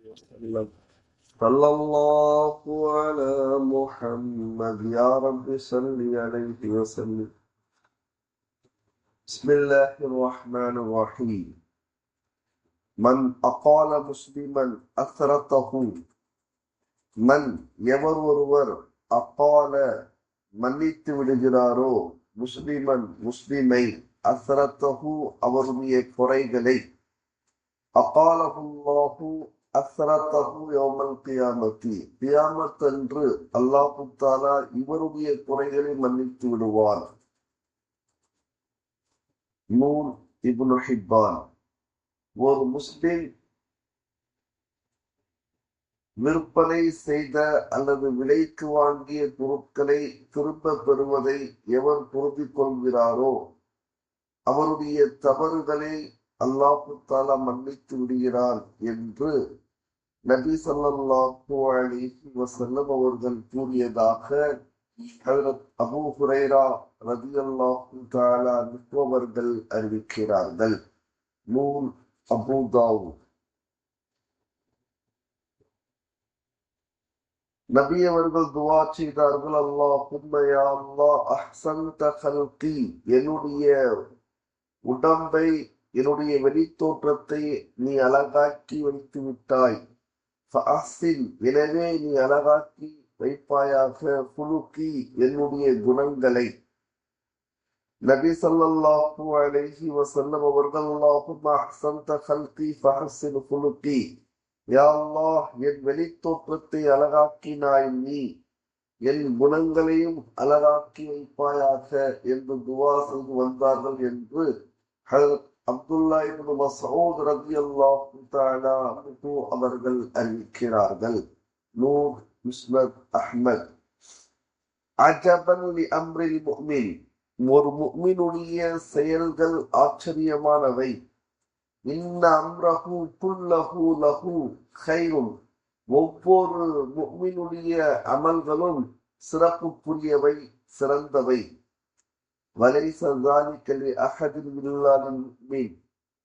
وسلم. صلى الله على محمد يا رب صل عليه وسلم. بسم الله الرحمن الرحيم. من أقال مسلما أثرته. மன் எவர் ஒருவர் அப்பால மன்னித்து விடுகிறாரோ முஸ்லிமன் முஸ்லிமை அஸ்ரத்தஹு அவருடைய குறைகளை அகாலஹுல்லாஹு அஸ்ரத்தஹு யௌமல் கியாமத்தி கியாமத் அன்று அல்லாஹ் தஆலா இவருடைய குறைகளை மன்னித்து விடுவார். நூன் இப்னு ஹிப்பான். ஒரு முஸ்லிம் விற்பனை செய்த அல்லது விலைக்கு வாங்கிய பொருட்களை திரும்ப பெறுவதை எவர் பொருந்திக் கொள்கிறாரோ அவருடைய தவறுகளை அல்லாஹ் தஆலா மன்னித்து விடுகிறான் என்று நபி ஸல்லல்லாஹு அலைஹி வஸல்லம் அவர்கள் கூறியதாக ஹஜ்ரத் அபூ ஹுரைரா ரலியல்லாஹு தஆலா அன்ஹு அவர்கள் அறிவிக்கிறார்கள். Noon Abu Dawood. நபி அவர்கள் துவா செய்தார்கள், அல்லாஹும்ம யா அல்லாஹ் அஹ்ஸன்த கல்கி, என்னுடைய உடம்பை என்னுடைய வெளித்தோற்றத்தை நீ அழகாக்கி வைத்து விட்டாய். ஃபஅஹ்ஸின், எனவே நீ அழகாக்கி வைப்பாயாக, குலுகி, என்னுடைய குணங்களை. நபி ஸல்லல்லாஹு அலைஹி வஸல்லம் அவர்கள் அல்லாஹும்ம அஹ்ஸன்த கல்கி ஃபஅஹ்ஸின் குலுகி, யா அல்லாஹ் என் வெளித்தோற்றத்தை அழகாக்கினாய் நீ, என் குணங்களையும் அழகாக்கி வைப்பாயாக என்று துவா செய்து வந்தார்கள் என்று ஹஜ்ரத் அப்துல்லா இப்னு மஸ்ஊத் ரலியல்லாஹு தஆலா அன்ஹு அவர்கள் அறிவிக்கிறார்கள். நூர் முஸ்னத் அஹ்மத். அஜபன் லி அம்ரில் முஃமின், ஒரு முஃமினுடைய செயல்கள் ஆச்சரியமானவை. இன்ன அம்ரஹு குல்லஹு லஹு கைரும், ஒவ்வொரு முஃமினுடைய அமல்களும் சிறப்புக்குரியவை, சிறந்தவை. வலைஸ ஸாலிக லி அஹதின் மில்லல் முஃமின்,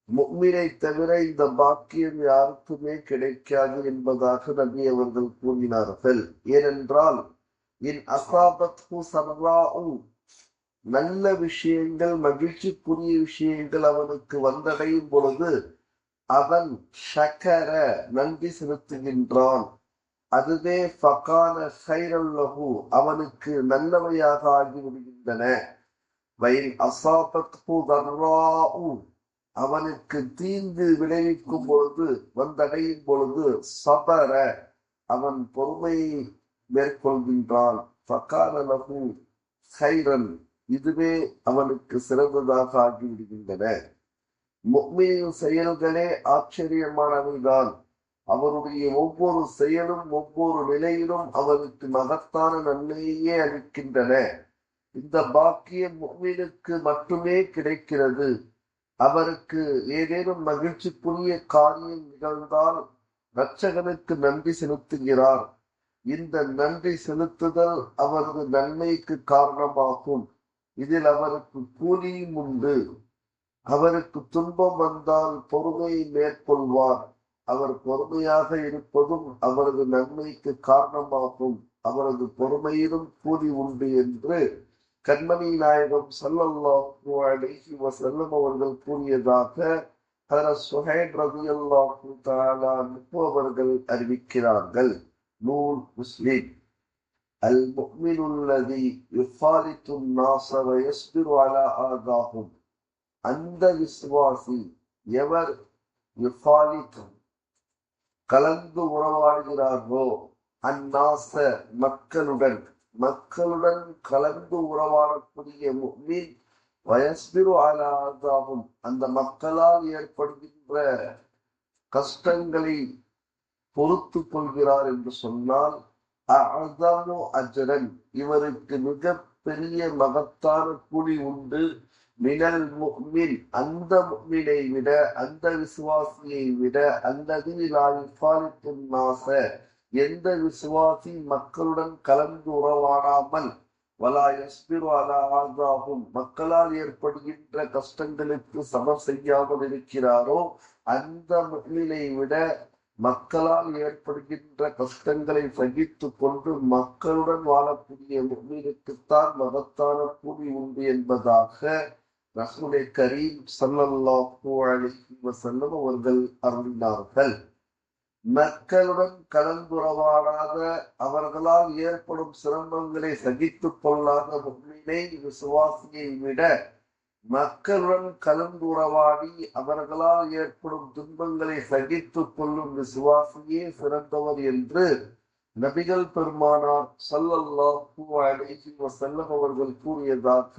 முஃமினை தவிர இந்த பாக்கியம் யாருக்குமே கிடைக்காது என்பதாக நபி அவர்கள் கூறினார்கள். ஏனென்றால் இன் அஸாபத்ஹு ஸர்ராஉ, நல்ல விஷயங்கள் மகிழ்ச்சிக்குரிய விஷயங்கள் அவனுக்கு வந்தடையும் பொழுது அவன் ஷக்கர நன்றி செலுத்துகின்றான். அதுவே ஃபகான கைரன் லஹு, அவனுக்கு நல்லவையாக ஆகிவிடுகின்றன. வயின் அஸாபத்ஹு தர்ராஉ, அவனுக்கு தீங்கு விளைவிக்கும் பொழுது வந்தடையும் பொழுது சபர, அவன் பொறுமையை மேற்கொள்கின்றான். ஃபகான லஹு கைரன், இதுவே அவனுக்கு சிறந்ததாக ஆகிவிடுகின்றன. முஃமினின் செயல்களே ஆச்சரியமானவைதான். அவருடைய ஒவ்வொரு செயலும் ஒவ்வொரு நிலையிலும் அவருக்கு மகத்தான நன்மையே அளிக்கின்றன. இந்த பாக்கியம் முஃமினுக்கு மட்டுமே கிடைக்கிறது. அவருக்கு ஏதேனும் மகிழ்ச்சிக்குரிய காரியம் நிகழ்ந்தால் இரட்சகனுக்கு நன்றி செலுத்துகிறார். இந்த நன்றி செலுத்துதல் அவரது நன்மைக்கு காரணமாகும். இதில் அவருக்கு கூலியும் உண்டு. அவருக்கு துன்பம் வந்தால் பொறுமையை மேற்கொள்வார். அவர் பொறுமையாக இருப்பதும் அவரது நன்மைக்கு காரணமாகும். அவரது பொறுமையிலும் கூலி உண்டு என்று கண்மணி நாயகம் ஸல்லல்லாஹு அலைஹி வஸல்லம் அவர்கள் கூறியதாக ஹஜ்ரத் சுஹைப் ரலியல்லாஹு தஆலா அன்ஹு அவர்கள் அறிவிக்கிறார்கள். நூல் முஸ்லிம். அல் முஃமினுல்லதி யுஃபாலித்து الناس ويصبر على آذاهم, அந்த விசுவாசி எவர் யுஃபாலித் கலந்து உறவாடுகிறார்களோ, அந்நாச மக்களுடன் கலந்து உறவாடக்கூடிய முஃமின், வயஸ்பிரு அலா ஆதாஹும், அந்த மக்களால் ஏற்படுகின்ற கஷ்டங்களை பொறுத்து கொள்கிறார் என்று சொன்னால், அஅஸமு அஜ்ரன், இவருக்கு மிக பெரிய மகத்தான கூலி உண்டு. மினல் முஃமின், அந்த முஃமினை விட, அந்த விசுவாசியை விட, அல்லது லா யுஃபாலித்து الناس, எந்த விசுவாசி மக்களுடன் கலந்து உறவாடாமல், வலா யஸ்பிரு அலா ஆஸாஹும், மக்களால் ஏற்படுகின்ற கஷ்டங்களுக்கு சபர் செய்யாமல் இருக்கிறாரோ, அந்த முஃமினை விட மக்களால் ஏற்படுகின்ற கஷ்டங்களை சகித்துக் கொண்டு மக்களுடன் வாழக்கூடிய முஃமினுக்குத்தான் மகத்தான கூலி உண்டு என்பதாக ரசூலே கரீம் ஸல்லல்லாஹு அலைஹி வஸல்லம் அவர்கள் அருளினார்கள். மக்களுடன் கலந்துரவாடாத, அவர்களால் ஏற்படும் சிரமங்களை சகித்துக் கொள்ளாத முஃமினை, விசுவாசியை விட மக்களுடன் கலந்துரவாடி அவர்களால் ஏற்படும் துன்பங்களை சகித்துக் கொள்ளும் விசுவாசியே சிறந்தவர் என்று நபிகள் பெருமானார் ஸல்லல்லாஹு அலைஹி வஸல்லம் அவர்கள் கூறியதாக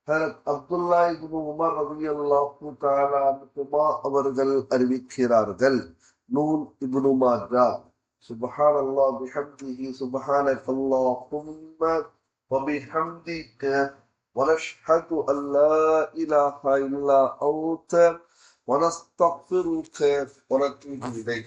ஹஜ்ரத் அப்துல்லா இப்னு உமர் ரலியல்லாஹு தஆலா அன்ஹுமா அவர்கள் அறிவிக்கிறார்கள். நூன் இப்னு மாஜா. சுப்ஹானல்லாஹ் பிஹம்திஹி சுப்ஹானக்கல்லாஹும்ம வபிஹம்திக ونشهد أن لا إله إلا أنت ونستغفرك ونتوب إليك.